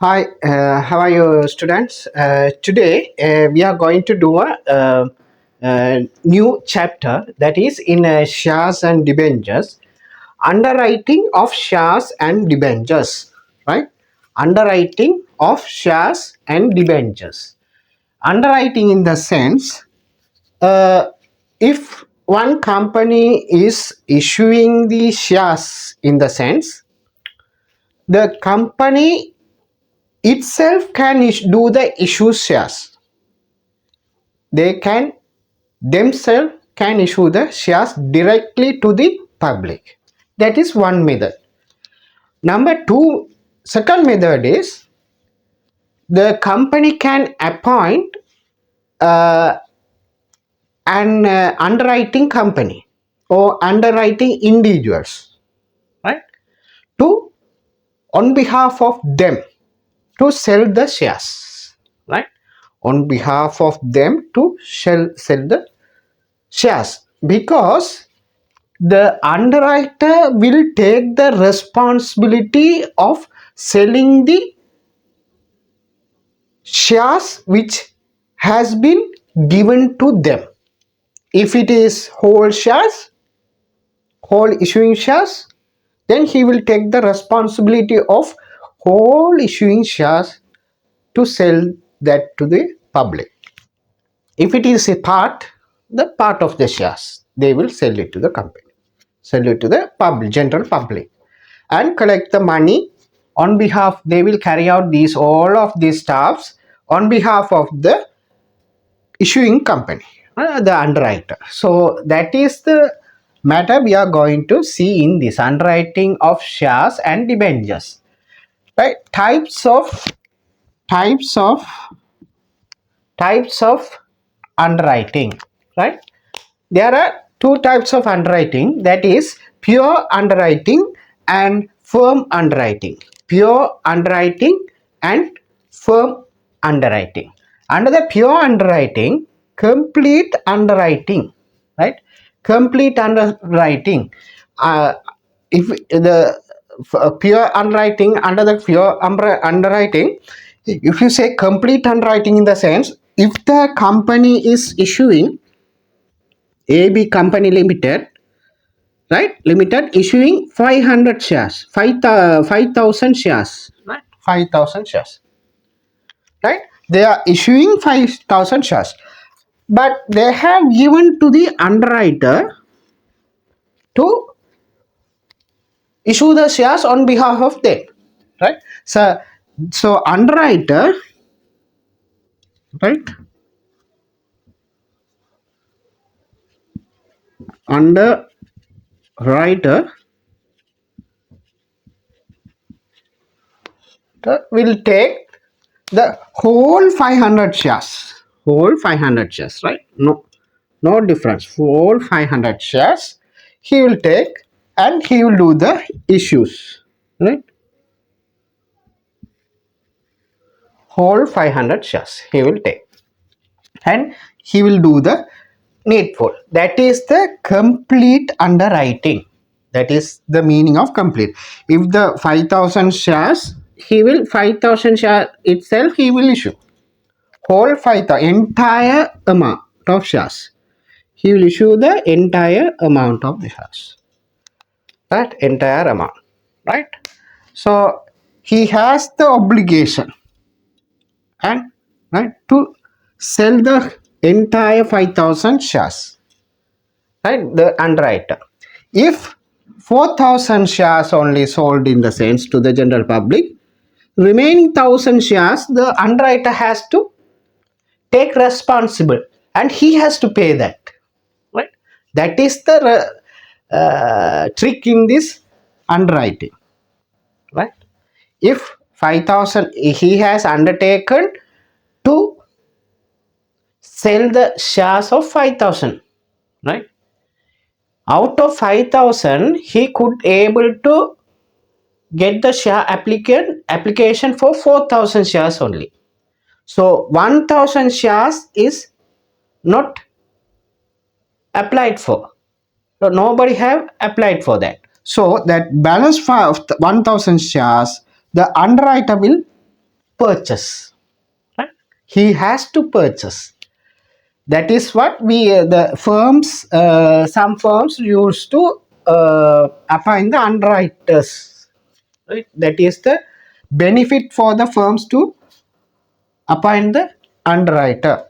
Hi, how are you, students? Today we are going to do a new chapter that is in shares and debentures, underwriting of shares and debentures, right? Underwriting of shares and debentures. Underwriting in the sense, uh, if one company is issuing the shares in the sense, the company itself can do the issue shares. They can themselves can issue the shares directly to the public. That is one method. Number two, second method is the company can appoint uh, an underwriting company or underwriting individuals, right, to on behalf of them to sell the shares, right, on behalf of them to sell the shares, because the underwriter will take the responsibility of selling the shares which has been given to them. If it is whole shares, whole issuing shares, then he will take the responsibility of whole issuing shares to sell that to the public. If it is a part, the part of the shares, they will sell it to the company, sell it to the public, general public, and collect the money on behalf. They will carry out these all of these staffs on behalf of the issuing company, the underwriter. So that is the matter we are going to see in this underwriting of shares and debentures. Right? Types of types of underwriting. Right? There are two types of underwriting, that is pure underwriting and firm underwriting. Pure underwriting and firm underwriting. Under the pure underwriting, complete underwriting, right? Complete underwriting. If the pure underwriting, under the pure underwriting, if you say complete underwriting, in the sense, if the company is issuing AB Company Limited, right? Limited issuing 500 shares, 5,000 shares, right? 5,000 shares, right? They are issuing 5,000 shares, but they have given to the underwriter to issue the shares on behalf of them, right? So underwriter, right? Underwriter will take the whole 500 shares, right? No difference, whole 500 shares he will take, and he will do the issues, right? Whole 500 shares he will take, and he will do the needful. That is the complete underwriting. That is the meaning of complete. If the 5,000 shares, he will 5,000 share itself he will issue, whole 5,000 entire amount of shares, he will issue the entire amount of the shares, that entire amount, right? So he has the obligation, and right, to sell the entire 5,000 shares, right? The underwriter, if 4,000 shares only sold, in the sense, to the general public, remaining 1,000 shares the underwriter has to take responsible, and he has to pay that, right? That is the trick in this underwriting, right? If 5,000 he has undertaken to sell the shares of 5,000, right? Out of 5,000 he could able to get the share application for 4,000 shares only. So 1,000 shares is not applied for. So nobody have applied for that. So that balance of 1,000 shares, the underwriter will purchase. Right? He has to purchase. That is what the firms, some firms used to appoint the underwriters. Right? That is the benefit for the firms to appoint the underwriter.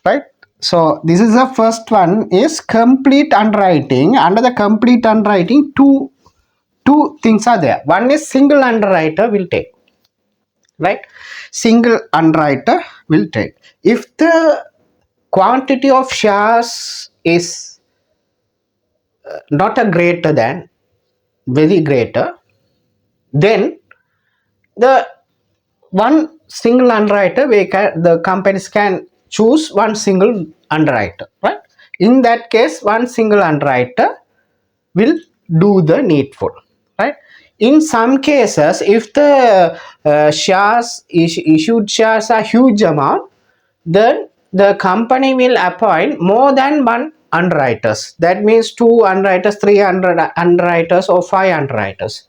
Right? So this is the first one is complete underwriting. Under the complete underwriting, two things are there. One is single underwriter will take. Right? Single underwriter will take. If the quantity of shares is not a greater than very greater, then the one single underwriter the companies can choose one single underwriter, right? In that case, one single underwriter will do the needful, right? In some cases, if the issued shares are huge amount, then the company will appoint more than one underwriters. That means two underwriters, 300 underwriters, or 5 underwriters,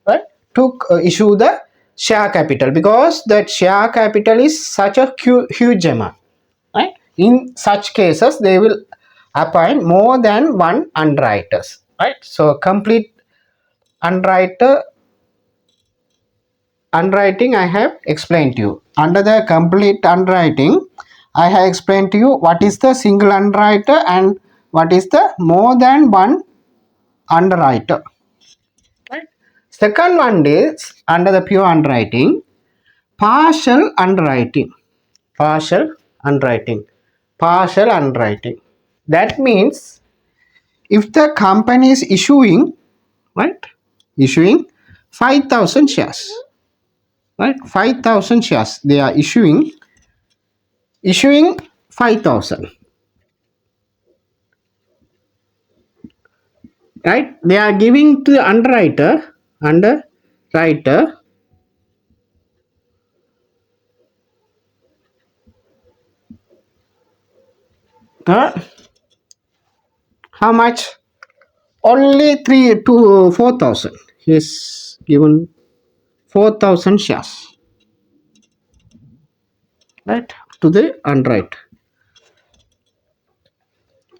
right? To issue the share capital, because that share capital is such a huge amount, right? In such cases, they will appoint more than one underwriters, right? So complete underwriter underwriting I have explained to you. Under the complete underwriting, I have explained to you what is the single underwriter and what is the more than one underwriter. Right? Second one is under the pure underwriting, partial underwriting. Partial underwriting. Partial underwriting. That means if the company is issuing, right, issuing 5,000 shares, right, 5,000 shares they are issuing 5,000, right? They are giving to the underwriter uh, how much? Only 3 to 4,000. He is given 4,000 shares, right, to the underwriter.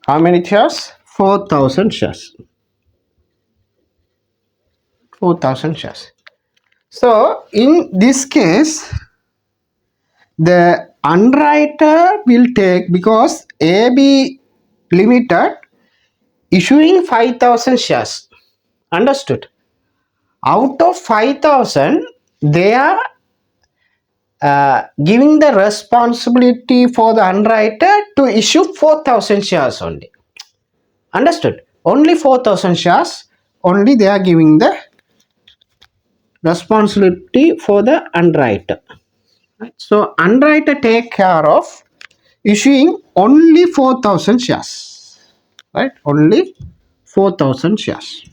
How many shares? 4,000 shares. 4,000 shares. So in this case, the underwriter will take, because AB Limited issuing 5,000 shares. Understood? Out of 5,000, they are giving the responsibility for the underwriter to issue 4,000 shares only. Understood? Only 4,000 shares only they are giving the responsibility for the underwriter. Right? So underwriter take care of issuing only 4,000 shares, right? Only 4,000 shares.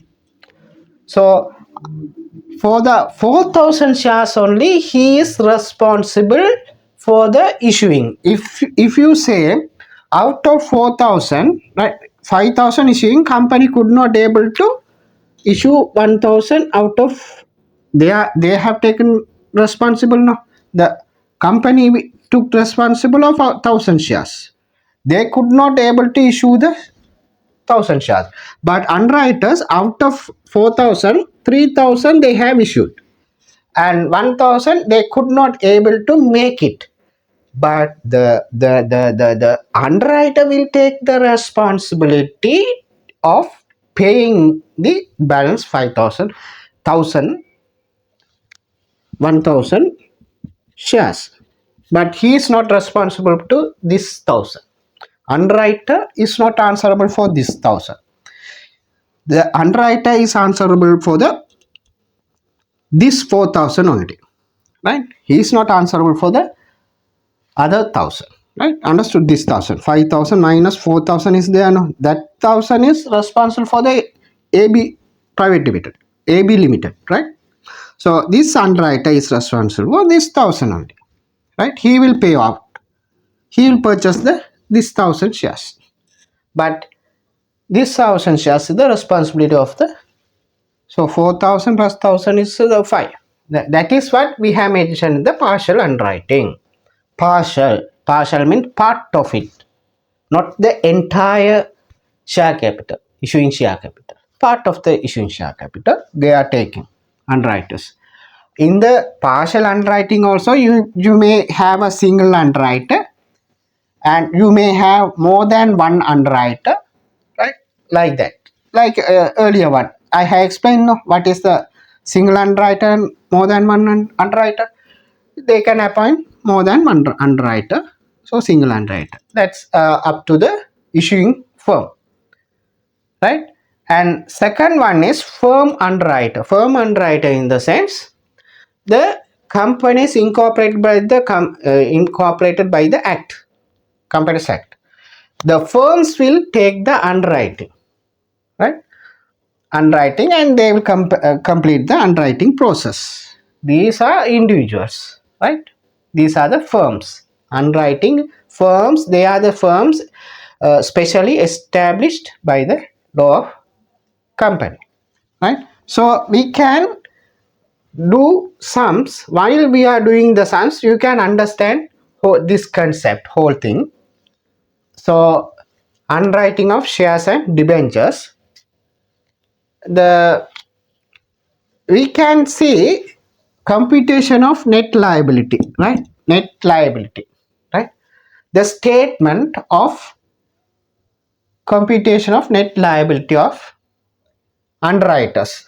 So for the 4,000 shares only, he is responsible for the issuing. If you say out of 4,000, right, 5,000 issuing, company could not able to issue 1,000 out of, they have taken responsible now. The company took responsible of 1,000 shares. They could not able to issue the 1,000 shares, but underwriters out of 4,000, 3,000 they have issued, and 1,000 they could not able to make it. But the underwriter will take the responsibility of paying the balance 5,000, 1,000 shares, but he is not responsible to this 1,000. Underwriter is not answerable for this 1,000. The underwriter is answerable for the this 4,000 only, right? He is not answerable for the other 1,000, right? Understood? This 1,000, 5,000 minus 4,000 is there, no? That 1,000 is responsible for the AB private limited, AB limited, right? So this underwriter is responsible for this 1,000 only, right? He will pay out, he will purchase this 1,000 shares, but this 1,000 shares is the responsibility of the, so 4,000 plus 1,000 is the 5. That is what we have mentioned in the partial underwriting. Partial means part of it, not the entire share capital, issuing share capital. Part of the issuing share capital they are taking, underwriters. In the partial underwriting also, you may have a single underwriter and you may have more than one underwriter, right? Like that. Like earlier one, I have explained what is the single underwriter and more than one underwriter. They can appoint more than one underwriter. So single underwriter. That's up to the issuing firm, right? And second one is firm underwriter. Firm underwriter in the sense the company is incorporated by the Act, Companies Act. The firms will take the underwriting, right? Underwriting, and they will complete the underwriting process. These are individuals, right? These are the firms. Underwriting firms, they are the firms specially established by the law of company, right? So we can do sums. While we are doing the sums, you can understand this concept, whole thing. So underwriting of shares and debentures, the we can see computation of net liability, right? Net liability, right? The statement of computation of net liability of underwriters.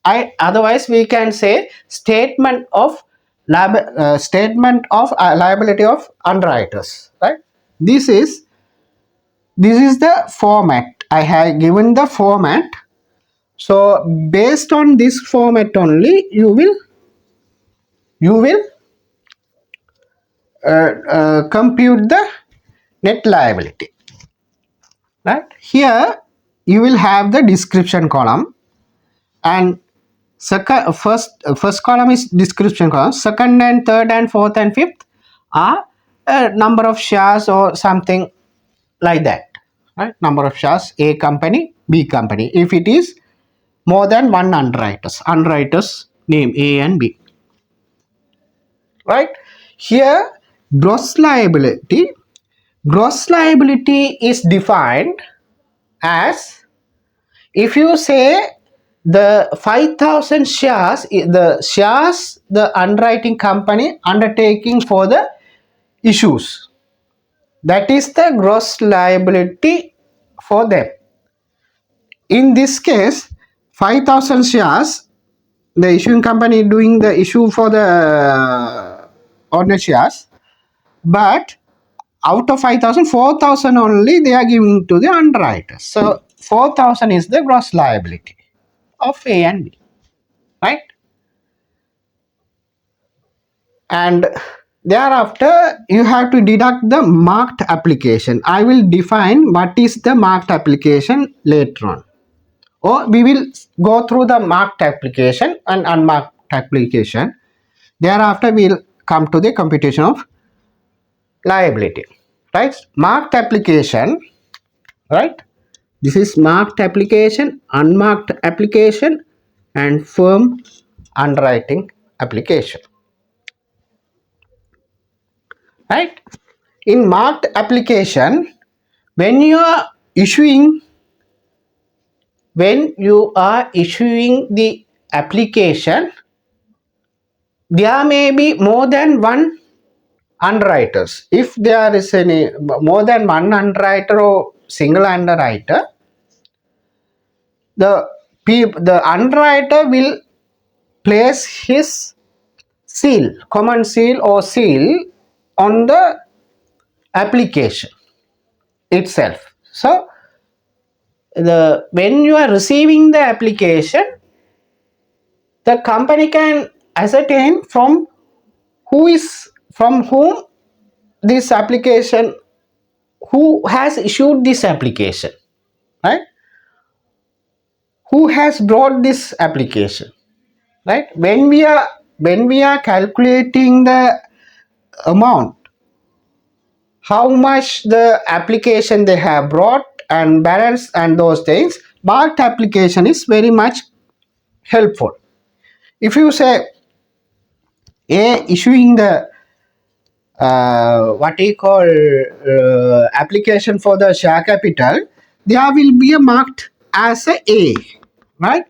Otherwise we can say statement of liability of underwriters, right? This is the format. I have given the format. So based on this format only, you will compute the net liability, right? Here you will have the description column, and first column is description column. Second and third and fourth and fifth are number of shares or something like that, right? Number of shares, A company, B company. If it is more than one underwriters name A and B, right? Here gross liability is defined as, if you say the 5,000 shares, the underwriting company undertaking for the issues, that is the gross liability for them. In this case, 5,000 shares, the issuing company doing the issue for the ordinary shares, but out of 5,000, 4,000 only they are giving to the underwriters. So 4,000 is the gross liability of A and B, right? And thereafter you have to deduct the marked application. I will define what is the marked application later on, or we will go through the marked application and unmarked application. Thereafter we will come to the computation of liability, right? Marked application, right? This is marked application, unmarked application, and firm underwriting application, right? In marked application, when you are issuing the application, there may be more than one underwriters. If there is any more than one underwriter or single underwriter, the underwriter will place his seal, common seal or seal, on the application itself. So when you are receiving the application, the company can ascertain from whom this application, who has issued this application, right? Who has brought this application, right? When we are calculating the amount, how much the application they have brought and balance and those things, marked application is very much helpful. If you say A issuing the what we call application for the share capital, there will be a marked as a, right?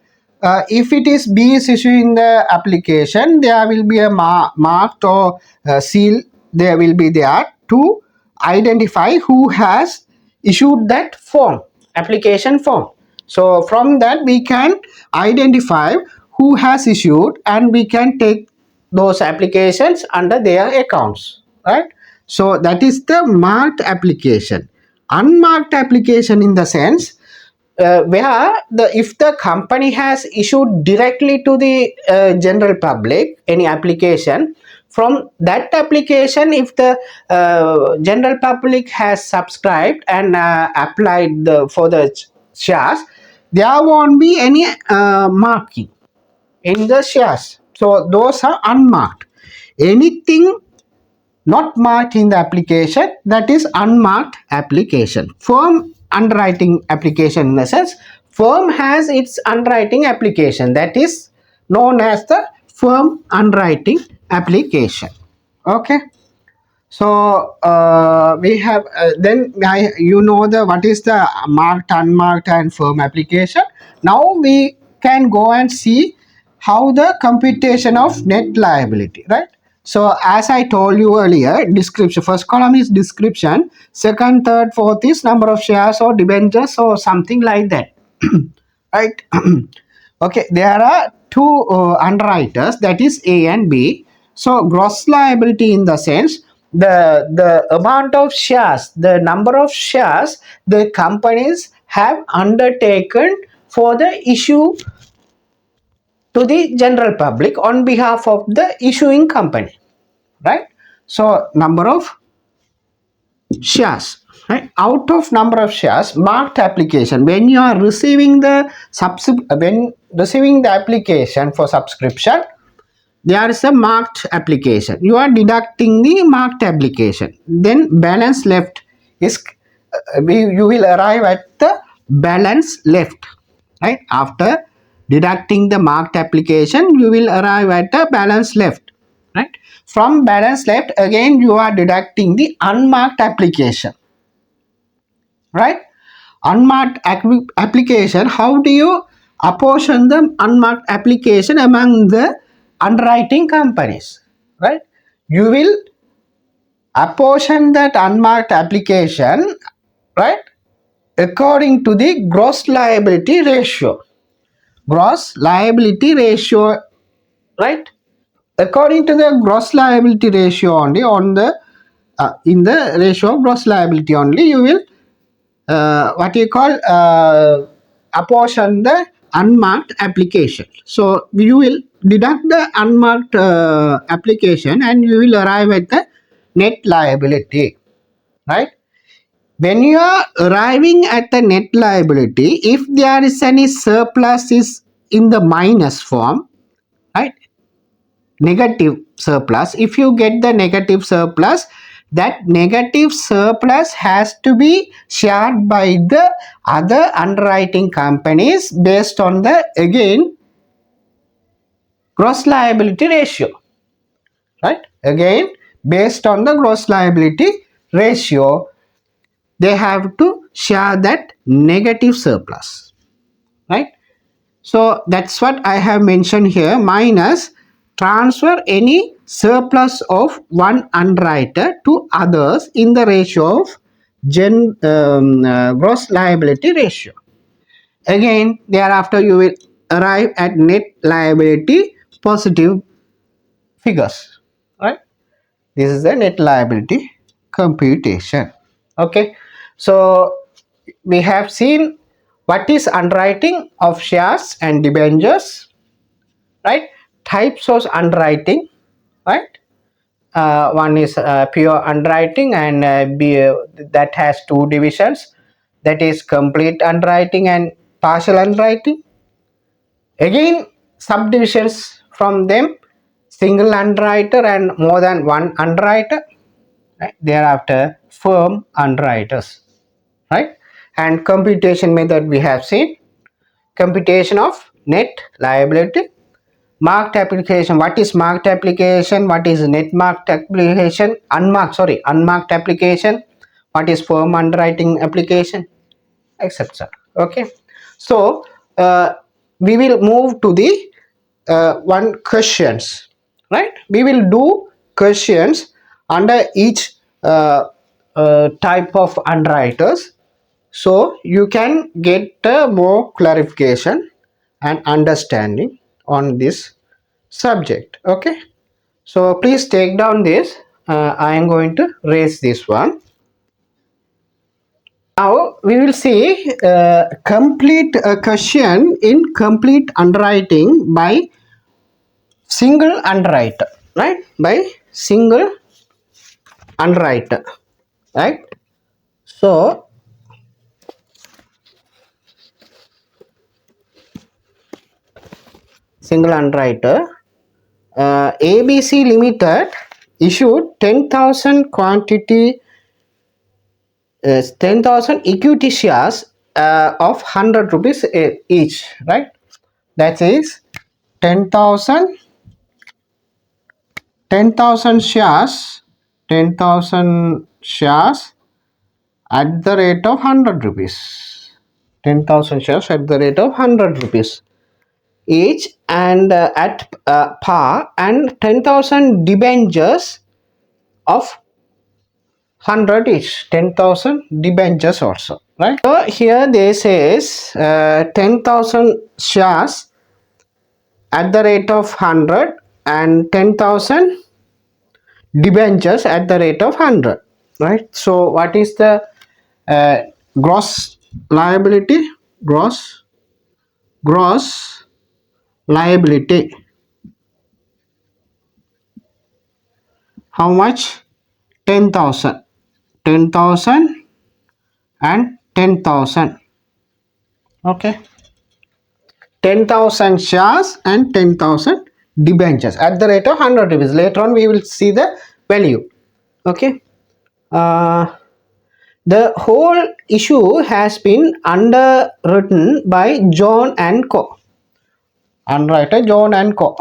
If it is B is issuing the application, there will be a marked or seal. There will be there to identify who has issued that form, application form. So from that we can identify who has issued, and we can take those applications under their accounts, right? So that is the marked application. Unmarked application in the sense where the if the company has issued directly to the general public any application, from that application if the general public has subscribed and applied for the shares, there won't be any marking in the shares. So those are unmarked. Anything not marked in the application, that is unmarked application. Firm underwriting application, in the sense firm has its underwriting application, that is known as the firm underwriting application. Okay. So we have then you know the what is the marked, unmarked, and firm application. Now we can go and see how the computation of net liability, right? So as I told you earlier, description, first column is description, second, third, fourth is number of shares or debentures or something like that. Right. Okay, there are two underwriters, that is A and B. So gross liability in the sense the amount of shares, the number of shares the companies have undertaken for the issue to the general public on behalf of the issuing company, right? So number of shares, right? Out of number of shares, marked application, when you are receiving the when receiving the application for subscription, there is a marked application, you are deducting the marked application, then balance left is you will arrive at the balance left, right? After deducting the marked application, you will arrive at the balance left, right? From balance left, again you are deducting the unmarked application, right? Unmarked application, how do you apportion the unmarked application among the underwriting companies, right? You will apportion that unmarked application, right, according to the gross liability ratio. Gross liability ratio, right? According to the gross liability ratio only, on the in the ratio of gross liability only, you will what you call apportion the unmarked application. So you will deduct the unmarked application and you will arrive at the net liability, right? When you are arriving at the net liability, if there is any surplus is in the minus form, right? Negative surplus, if you get the negative surplus, that negative surplus has to be shared by the other underwriting companies based on the again gross liability ratio, right? Again based on the gross liability ratio, they have to share that negative surplus, right? So that's what I have mentioned here, minus transfer any surplus of one underwriter to others in the ratio of gross liability ratio. Again, thereafter you will arrive at net liability positive figures, right? This is the net liability computation. Okay, so we have seen what is underwriting of shares and debentures, right? Types of underwriting, right? One is pure underwriting, and that has two divisions, that is complete underwriting and partial underwriting. Again subdivisions from them, single underwriter and more than one underwriter, right? Thereafter firm underwriters, right? And computation method we have seen, computation of net liability, Marked application. What is marked application? What is net marked application? Unmarked application. What is firm underwriting application, etc. Okay. So we will move to the one questions, right? We will do questions under each type of underwriters, so you can get more clarification and understanding on this subject. Okay, so please take down this. I am going to raise this one. Now we will see complete question in complete underwriting by single underwriter, right? By single underwriter, right? So single underwriter, ABC Limited issued 10,000 quantity, 10,000 equity shares of 100 rupees each, right? That is 10,000 shares, 10,000 shares at the rate of 100 rupees. 10,000 shares at the rate of 100 rupees each, and at par, and 10,000 debentures of 100 each. 10,000 debentures also, right? So here they says 10,000 shares at the rate of 100 and 10,000 debentures at the rate of 100, right? So what is the uh, gross liability? Gross liability, how much? 10,000, 10,000 and 10,000. Okay, 10,000 shares and 10,000 debentures at the rate of 100 rupees. Later on we will see the value. Okay, the whole issue has been underwritten by John and Co. Underwriter John and Co.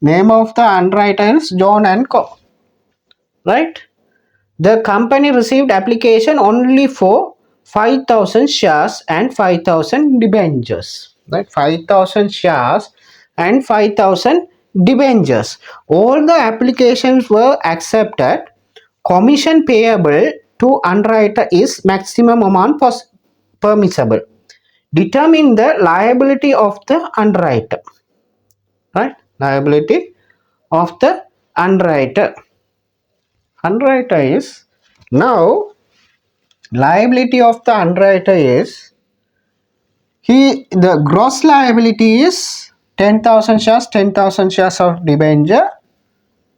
Name of the underwriter is John and Co. Right? The company received application only for 5,000 shares and 5,000 debentures. Right? 5,000 shares and 5,000 debentures. All the applications were accepted. Commission payable to underwriter is maximum amount permissible. Determine the liability of the underwriter. Right? Liability of the underwriter. Underwriter is, now liability of the underwriter is, the gross liability is 10,000 shares, 10,000 shares of debenture,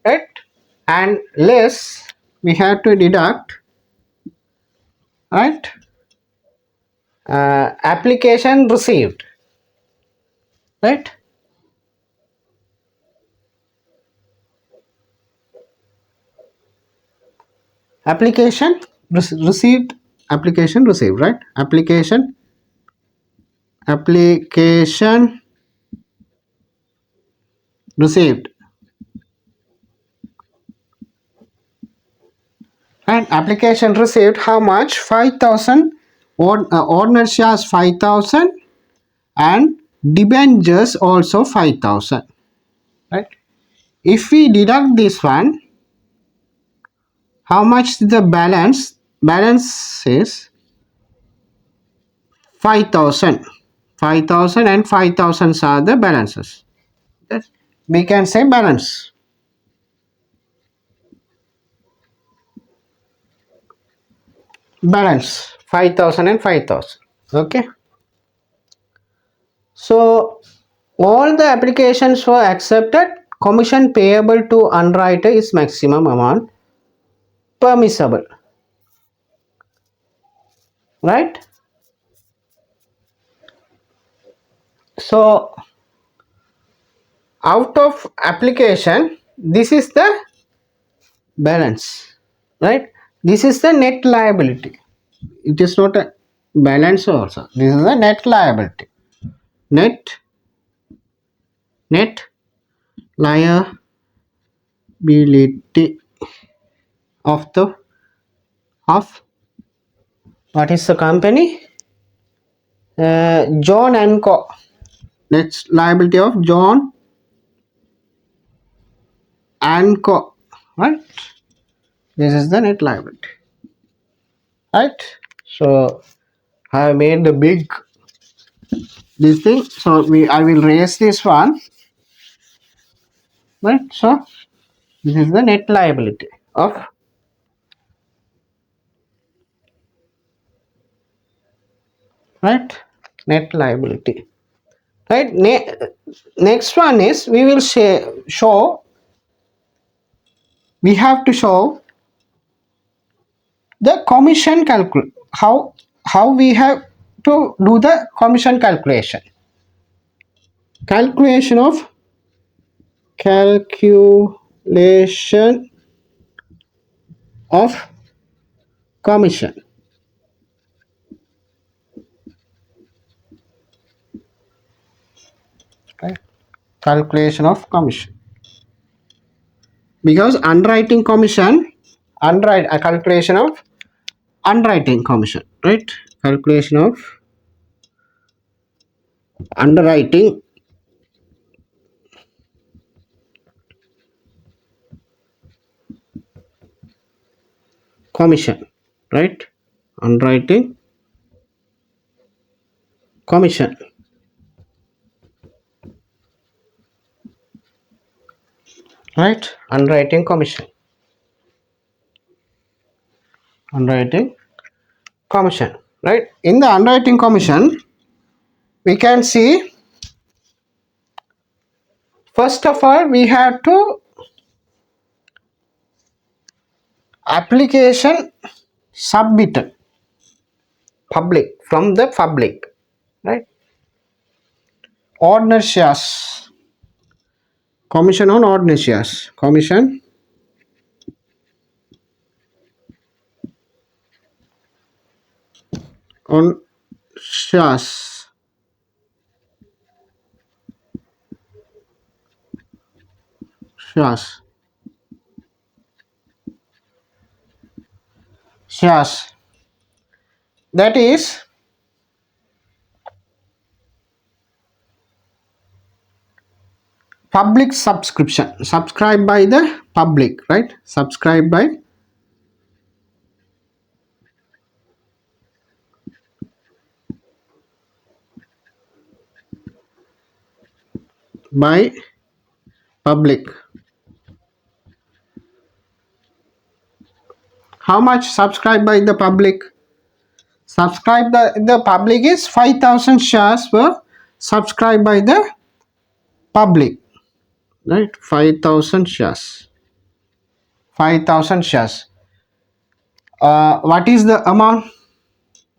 right? And less we have to deduct, right? Application received, right? Application received, application received, right? Application received, and application received how much? 5,000 ordinary shares 5,000 and debentures also 5,000, right? If we deduct this one, how much the balance is 5,000. 5,000 and 5,000 are the balances. Yes. We can say balance. Balance 5,000 and 5,000. Okay. So all the applications were accepted. Commission payable to underwriter is maximum amount permissible, right? So out of application, this is the balance, right? This is the net liability. It is not a balance also. This is the net liability. Net liability of the of what is the company? John and Co. That's liability of John and Co. Right? This is the net liability. Right? So I have made the big this thing. So I will raise this one. Right? So this is the net liability of right net liability. Right? Next one is we will show we have to show the commission how we have to do the commission calculation of calculation of commission, right? Calculation of commission, because underwriting commission underwrite a calculation of underwriting commission, right? Calculation of underwriting commission, right? Underwriting commission, right? Underwriting commission, right? In the underwriting commission we can see first of all we have to application submitted public from the public, right? Ordinary shares, commission on ordinary shares, commission on shares, shares, shares, that is public subscription, subscribed by the public, right? Subscribed by public. How much subscribed by the public? Subscribed the public is 5,000 shares were subscribed by the public, right? 5,000 shares, 5,000 shares. What is the amount?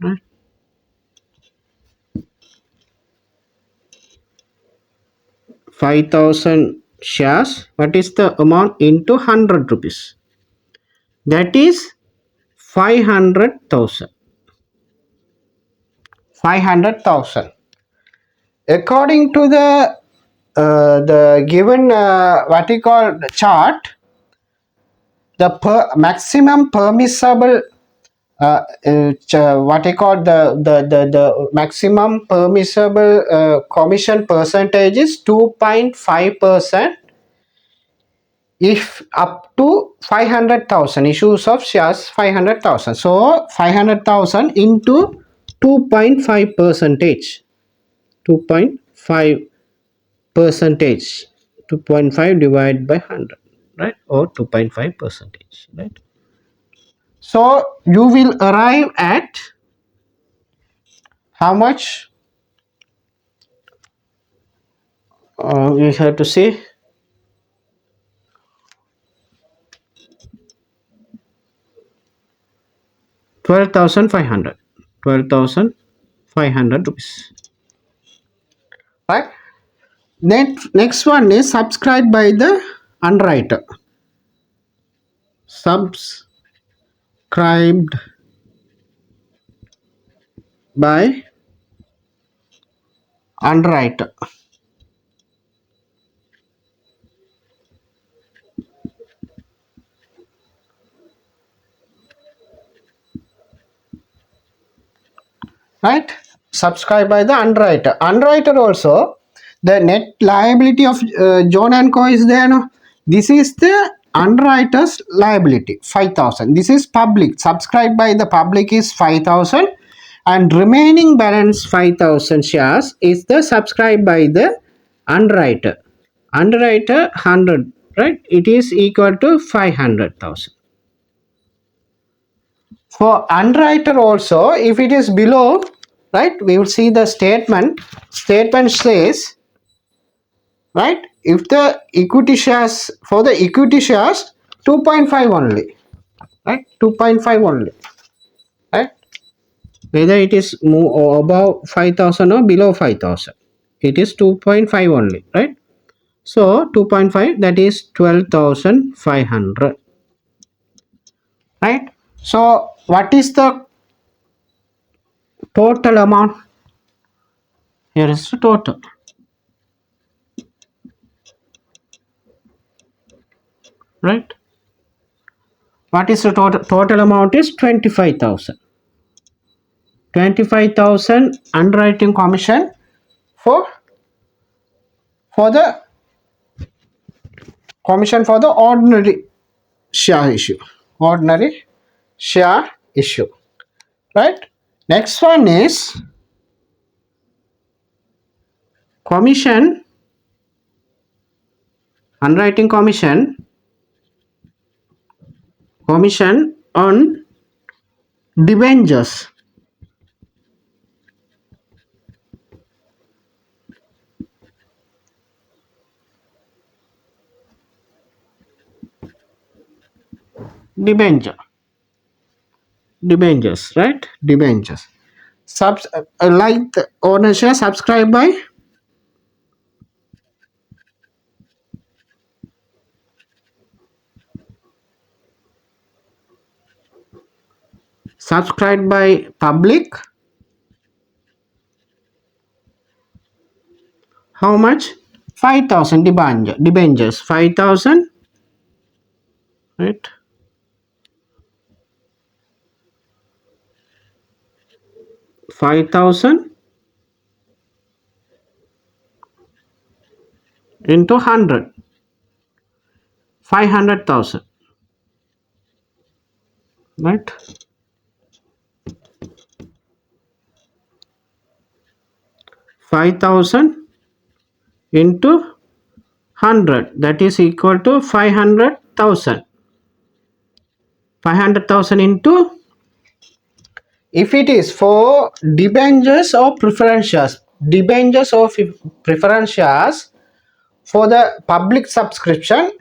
Right? 5,000 shares. What is the amount into 100 rupees? That is 500,000. 500,000. According to the given what you call the chart, the maximum permissible what I call the maximum permissible commission percentage is 2.5% if up to 500,000 issues of shares 500,000. So 500,000 into 2.5 percentage, 2.5 percentage, 2.5 divided by 100, right? Or 2.5 percentage, right? So you will arrive at how much? We have to say 12,500, 12,500 rupees, right? Next one is subscribed by the underwriter, subscribed by underwriter, right? Subscribed by the underwriter. Underwriter also, the net liability of John and Co is there. No? This is the underwriter's liability, 5,000. This is public. Subscribed by the public is 5,000, and remaining balance 5,000 shares is the subscribed by the underwriter. Underwriter 100, right? It is equal to 500,000. For underwriter also, if it is below, right, we will see the statement. Statement says, right, if the equity shares, for the equity shares, 2.5 only, right, 2.5 only, right, whether it is above 5,000 or below 5,000, it is 2.5 only, right? So 2.5, that is 12,500, right? So what is the total amount? Here is the total, right? What is the total amount is 25,000. 25,000 underwriting commission for the commission for the ordinary share issue. Ordinary share issue, right? Next one is commission, underwriting commission on debentures. Debentures, right? Debentures. Like the owner share subscribed by public. How much? 5,000 debentures. 5,000, right? 5,000 into 100. 500,000, right? 5,000 into 100, that is equal to 500,000. 500,000 into, if it is for debentures or preference shares, debentures or preference shares for the public subscription,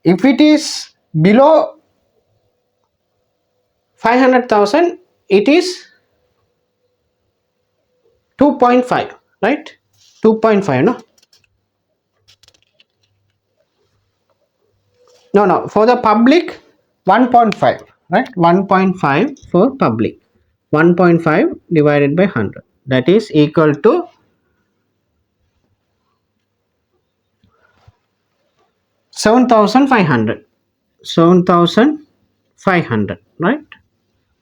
if it is below 500,000, it is 2.5, right? 2.5, no? No, for the public 1.5, right? 1.5 for public. 1.5 divided by 100, that is equal to 7,500. 7,500, right?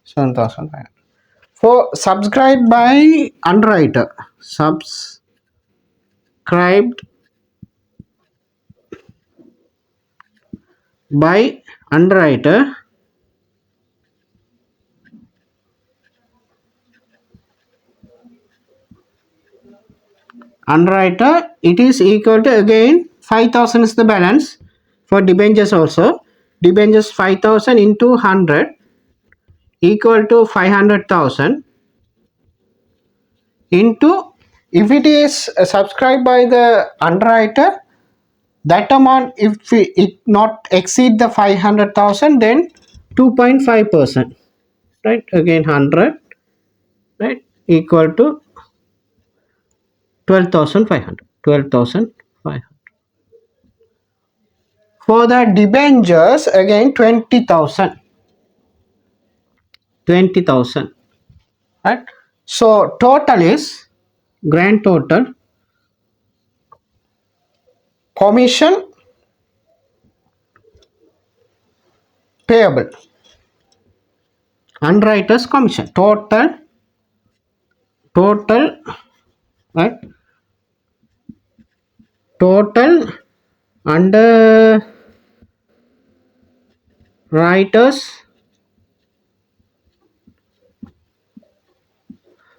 7,500. For subscribed by underwriter, subscribed by underwriter, it is equal to, again 5,000 is the balance. For debentures also, debentures 5,000 into 100 equal to 500,000 into, if it is subscribed by the underwriter, that amount, if it not exceed the 500,000, then 2.5%, right? Again 100, right, equal to 12,500. 12,500. For the debentures, again 20,000. 20,000, right? So total is, grand total commission payable, underwriters commission, total total, right? Total underwriters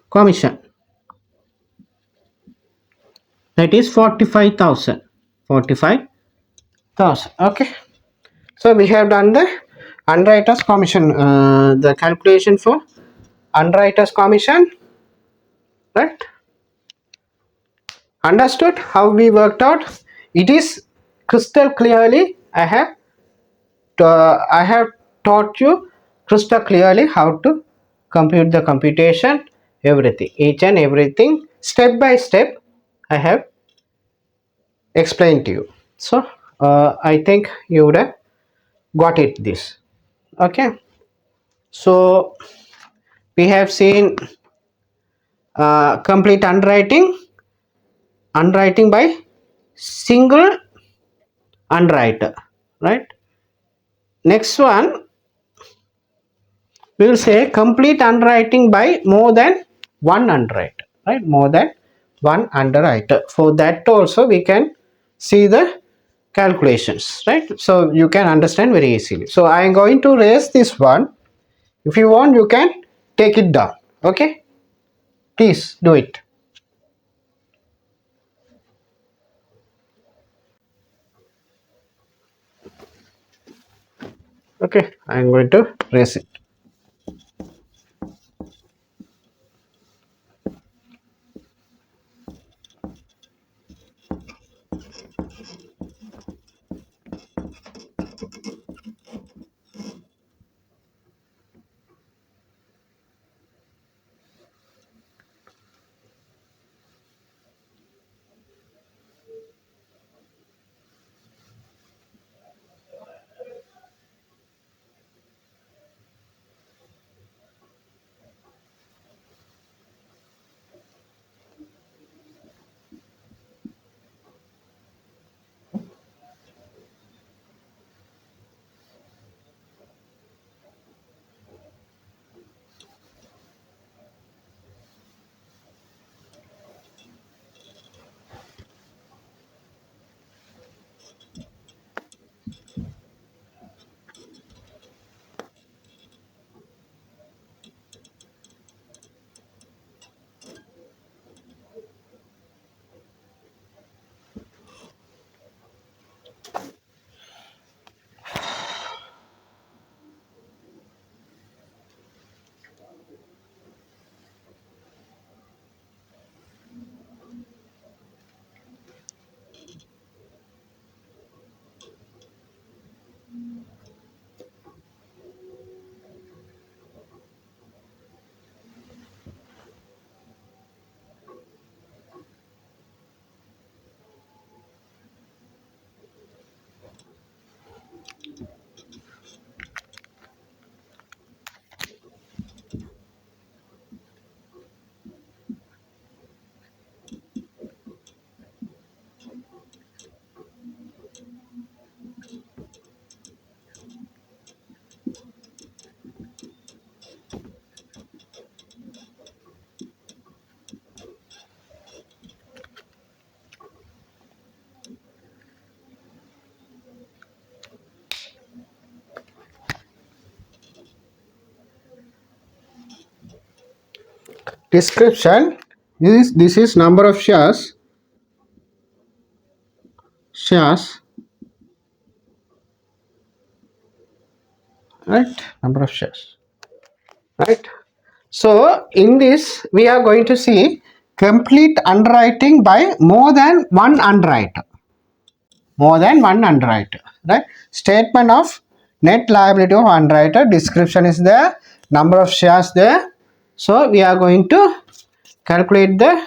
commission, that is 45,000. 45,000. Okay. So we have done the underwriters commission, the calculation for underwriters commission, right? Understood how we worked out? It is crystal clearly. I have taught you crystal clearly how to compute the computation, everything, each and everything, step by step. I have explained to you. So I think you would have got it. This okay. So we have seen complete underwriting by single underwriter, right? Next one, we will say complete underwriting by more than one underwriter, right? More than one underwriter. For that also we can see the calculations, right? So you can understand very easily. So I am going to raise this one. If you want, you can take it down. Okay, please do it. Okay, I am going to raise it. Description is, this is number of shares, right? Number of shares, right? So in this we are going to see complete underwriting by more than one underwriter. More than one underwriter, right? Statement of net liability of underwriter, description is there, number of shares there. So we are going to calculate the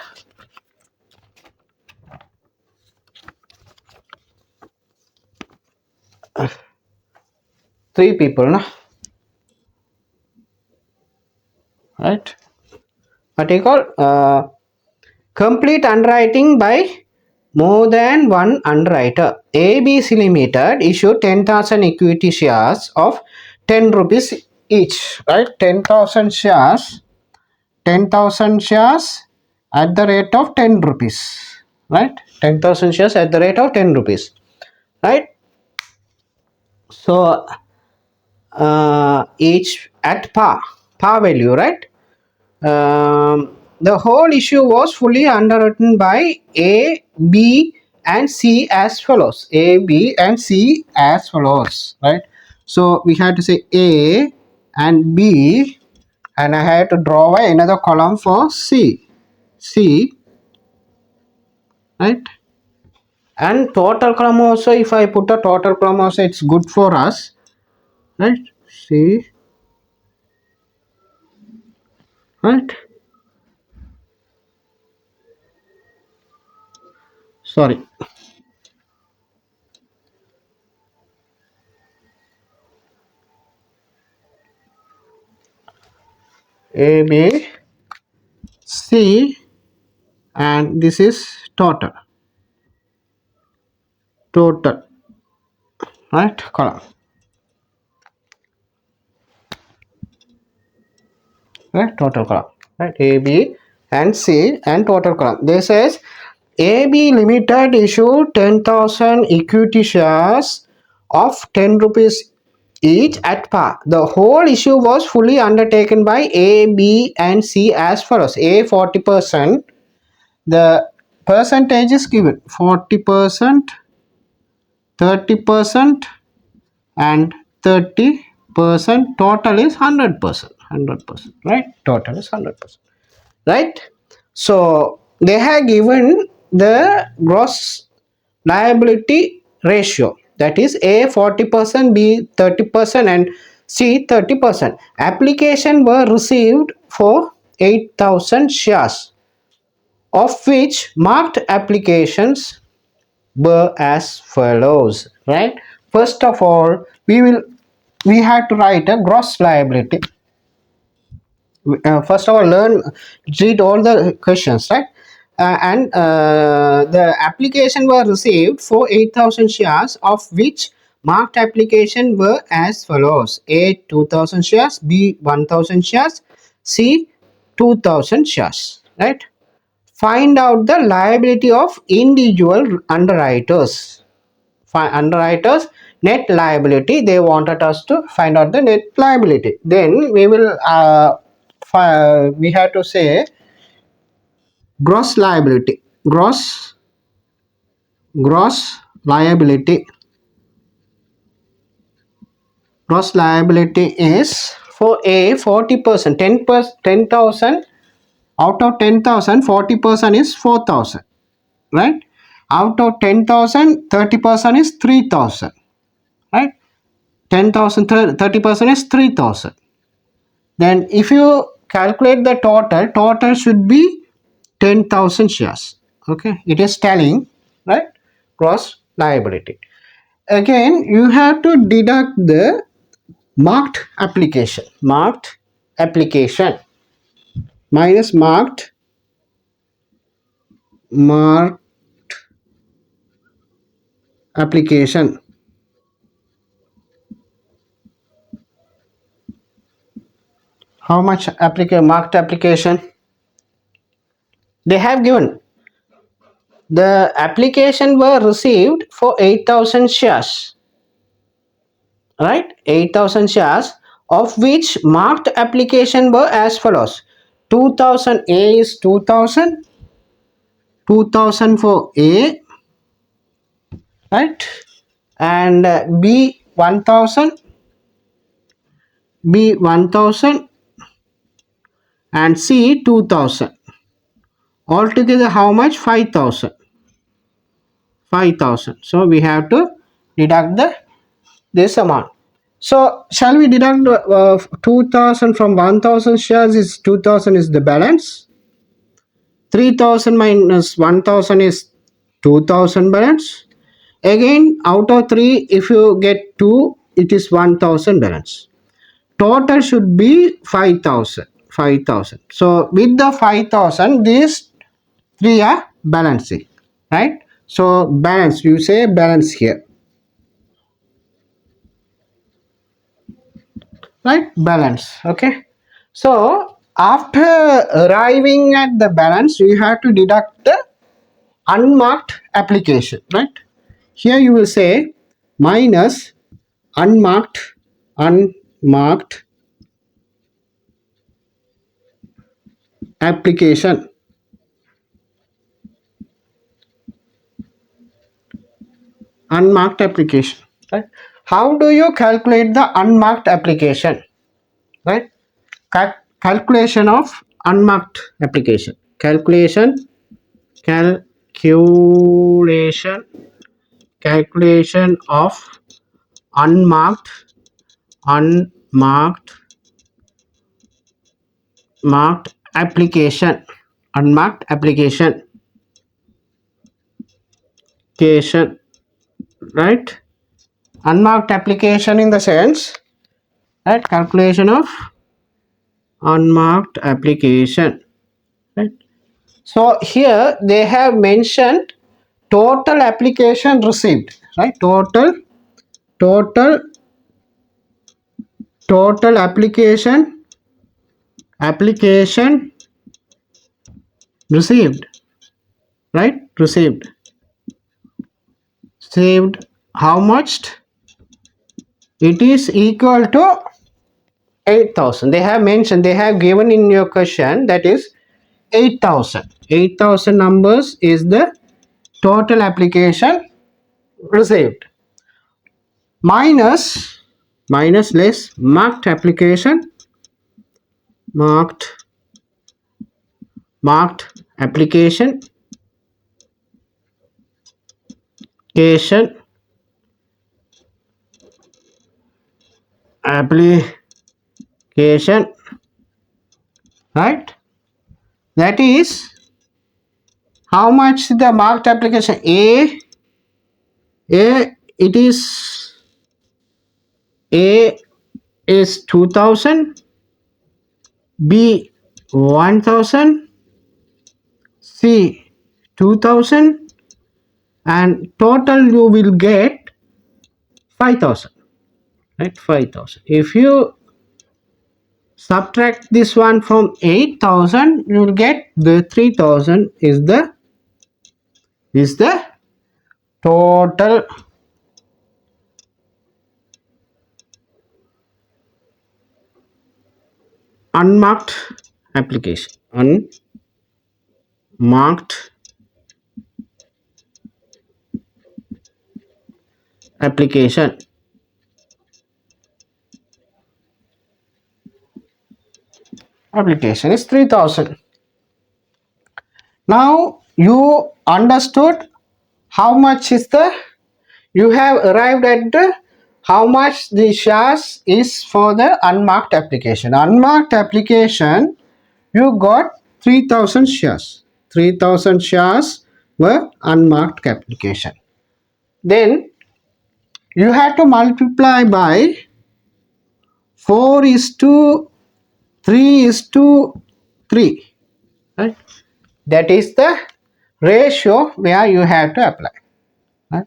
three people, no? Right? What you call complete underwriting by more than one underwriter. ABC Limited issued 10,000 equity shares of 10 rupees each, right? 10,000 shares 10,000 shares at the rate of 10 rupees, right? 10,000 shares at the rate of 10 rupees, right? So each at par value, right? The whole issue was fully underwritten by A, B, and C as follows. A, B, and C as follows, right? So we had to say A and B, and I had to draw another column for C. C, right? And total column also, if I put a total column also, it's good for us, right? C, right? Sorry. A, B, C, and this is total, right? Column, right? Total column, right? A, B, and C, and total column. This says AB Limited issued 10,000 equity shares of 10 rupees each at par. The whole issue was fully undertaken by A, B, and C as follows. A 40%. The percentage is given 40%, 30%, and 30%. Total is 100%. 100%, right? Total is 100%, right? So they have given the gross liability ratio, that is A 40%, B 30%, and C 30%. Application were received for 8,000 shares, of which marked applications were as follows, right? First of all, we had to write a gross liability. First of all, read all the questions, right? And the application were received for 8,000 shares, of which marked application were as follows: A 2,000 shares, B 1,000 shares, C 2,000 shares, right? Find out the liability of individual underwriters. Underwriters net liability, they wanted us to find out the net liability. Then we will we have to say gross liability. Gross liability. Gross liability is for A 40%, 10,000. Out of 10,000, 40% is 4,000, right? Out of 10,000, 30% is 3,000, right? 10,000, 30% is 3,000. Then if you calculate the total should be 10,000 shares. Okay, it is telling, right? Gross liability. Again, you have to deduct the marked application. Marked application minus marked application. How much marked application? They have given the application were received for 8,000 shares, right? 8,000 shares, of which marked application were as follows: 2,000. A is 2,000, 2,000 for A, right? And B 1,000, B 1,000, and C 2,000. Altogether how much? 5,000. 5,000. So we have to deduct this amount. So shall we deduct 2,000 from 1,000 shares? Is 2,000 is the balance. 3,000 minus 1,000 is 2,000 balance. Again, out of 3, if you get 2, it is 1,000 balance. Total should be 5,000. 5,000. So with the 5,000, these 3 are balancing, right? So balance, you say balance here, right? Balance. Okay. So After arriving at the balance, you have to deduct the unmarked application, right? Here you will say minus unmarked application. Unmarked application, right? How do you calculate the unmarked application, right? Calculation of unmarked application. Calculation calculation of unmarked unmarked marked application. Unmarked application, right? Unmarked application in the sense, right? Calculation of unmarked application, right? So here they have mentioned total application received, right? Total application received, right? Received how much? It is equal to 8,000. They have mentioned, they have given in your question, that is 8,000. 8,000 numbers is the total application received. Minus less marked application, marked application, right? That is how much the marked application. It is A is 2,000, B 1,000, C 2,000, and total you will get 5,000, right? 5,000. If you subtract this one from 8,000, you will get the 3,000 is the total unmarked application. Unmarked application. Application is 3,000. Now you understood how much is the, you have arrived at the how much the shares is for the unmarked application. Unmarked application, you got 3,000 shares. 3,000 shares were unmarked application. Then you have to multiply by 4 is to 3 is to 3, right? That is the ratio where you have to apply, right?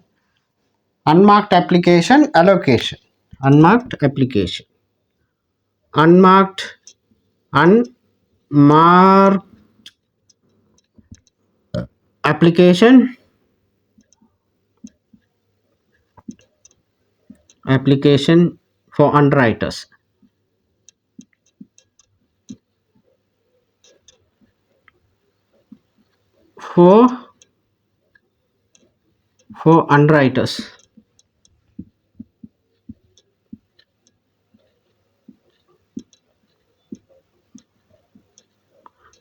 Unmarked application allocation. Unmarked application. Unmarked application for underwriters. For underwriters.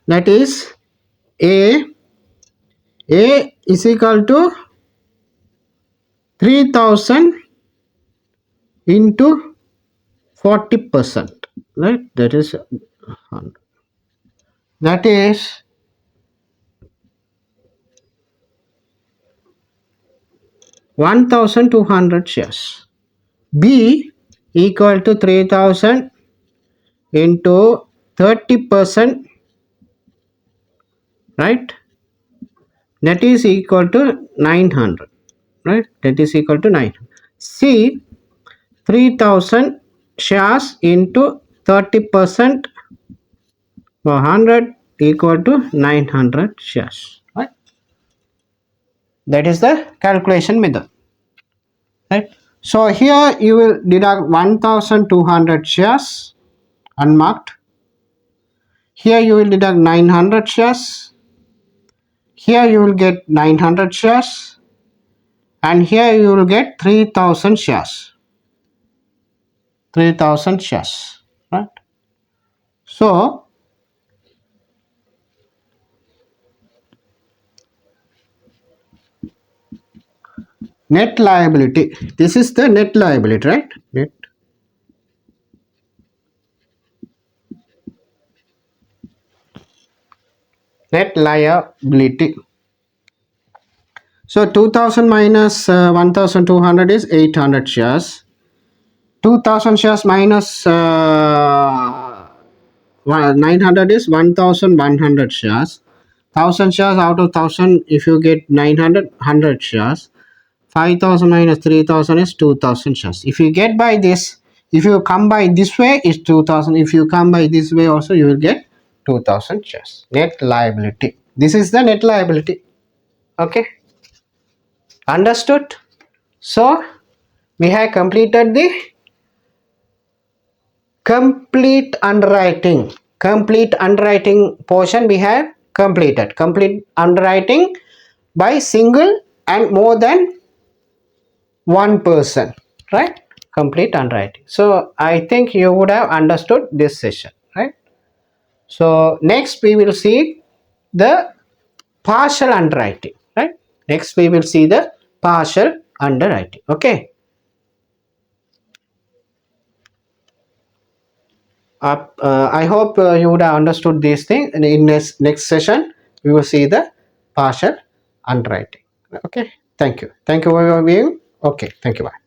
That is A is equal to 3,000 into 40%, right? That is 1,200 shares. B equal to 3,000 into 30%, right? That is equal to 900, right? That is equal to 900. C 3,000 shares into 30%, So 100 equal to 900 shares, right? That is the calculation method, right? So here you will deduct 1200 shares unmarked. Here you will deduct 900 shares. Here you will get 900 shares, and here you will get 3000 shares. 3000 shares, right? So net liability. This is the net liability, right? Net liability. So 2000 minus 1200 is 800 shares. 2000 shares minus 900 is 1100 shares. 1000 shares out of 1000, if you get 900 shares. 5000 minus 3000 is 2000 shares. If you get by this, if you come by this way, is 2000. If you come by this way also, you will get 2000 shares. Net liability. This is the net liability. Okay, understood? So we have completed the complete underwriting portion. We have completed complete underwriting by single and more than one person, right? Complete underwriting. So I think you would have understood this session, right? So next we will see the partial underwriting, right? Next we will see the partial underwriting. Okay, I hope you would have understood these things, and in next session we will see the partial underwriting. Okay, thank you for your viewing. Okay, thank you, bye.